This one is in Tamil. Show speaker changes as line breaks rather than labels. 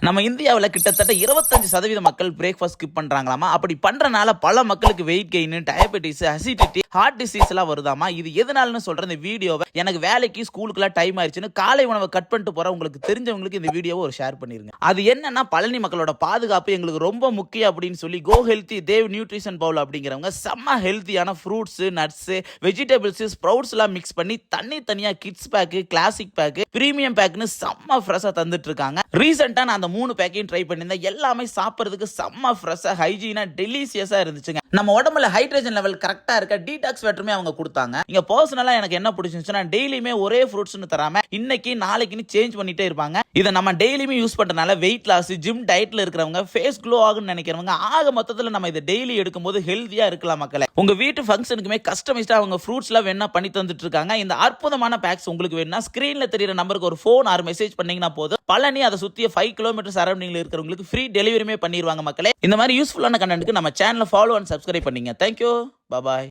நம்ம இந்தியாவில் கிட்டத்தட்ட 25% மக்கள் பிரேக்ஃபாஸ்ட் ஸ்கிப் பண்றாங்களாமா. அப்படி பண்றனால பல மக்களுக்கு weight gain, diabetes, acidity, heart disease எல்லாம் வருதாமா. இது எதனாலன்னு சொல்ற இந்த வீடியோவை எனக்கு வேலைக்கு ஸ்கூலுக்குலாம் டைம் ஆயிடுச்சுன்னு காலை உணவை கட் பண்ணிட்டு போற உங்களுக்கு தெரிஞ்சவங்களுக்கு இந்த வீடியோவை ஒரு ஷேர் பண்ணிருங்க. அது என்னன்னா பழனி மக்களோட பாதுகாப்பு எங்களுக்கு ரொம்ப முக்கியம் அப்படின்னு சொல்லி கோ ஹெல்த்தி தேவ் நியூட்ரிஷன் பவுல் அப்படிங்கிறவங்க செம்ம ஹெல்த்தியான ஃப்ரூட்ஸ், நட்ஸ், வெஜிடபிள்ஸ், ஸ்ப்ரவுட்ஸ் எல்லாம் மிக்ஸ் பண்ணி தனியா kids pack, classic pack, premium பேக்னு செம்ம ஃப்ரெஷ்ஷா தந்துட்டு இருக்காங்க. ரீசெண்டா நான் அந்த 3 பேக்கையும் ட்ரை பண்ணியிருந்தேன். எல்லாமே சாப்பிட்றதுக்கு செம்ம ஃப்ரெஷ்ஷா, ஹைஜீனா, டெலிசியஸா இருந்துச்சுங்க. நம்ம உடம்புல ஹைட்ரஜன் லெவல் கரெக்டா இருக்க டீடாக்ஸ் வாட்டருமே அவங்க கொடுத்தாங்க. இங்க பர்சனலா எனக்கு என்ன பிடிச்சிருந்துச்சுன்னா டெய்லியுமே ஒரே ஃப்ரூட்ஸ்னு தராம இன்னைக்கு நாளைக்குன்னு சேஞ்ச் பண்ணிட்டே இருப்பாங்க. இதை நம்ம டெய்லியுமே யூஸ் பண்றதுனால வெயிட் லாஸ், ஜிம் டயட்ல இருக்கிறவங்க, ஃபேஸ் க்ளோ ஆகும்னு நினைக்கிறவங்க ஆக மொத்தத்தில் நம்ம இதை டெய்லி எடுக்கும்போது ஹெல்த்தியா இருக்கலாம் மக்களே. உங்க வீட்டு ஃபங்க்ஷனுக்குமே கஸ்டமைஸ்டா அவங்க ஃப்ரூட்ஸ்லாம் வேணா பண்ணி தந்துட்டு இருக்காங்க. இந்த அற்புதமான பேக்ஸ் உங்களுக்கு வேணும்னா ஸ்கிரீன்ல தெரியுற நம்பருக்கு ஒரு ஃபோன் ஆர் மெசேஜ் பண்ணீங்கன்னா போதும். பழனி அதை சுத்திய 5 கிலோமீட்டர் சரௌண்டிங்ல இருக்கிறவங்களுக்கு ஃப்ரீ டெலிவரியுமே பண்ணிடுவாங்க மக்களே. இந்த மாதிரி யூஸ்ஃபுல்லான கண்டென்ட்க்கு நம்ம சேனலை ஃபாலோ அண்ட் சப்ஸ்கிரைப் பண்ணீங்க. தேங்க்யூ, பாய்.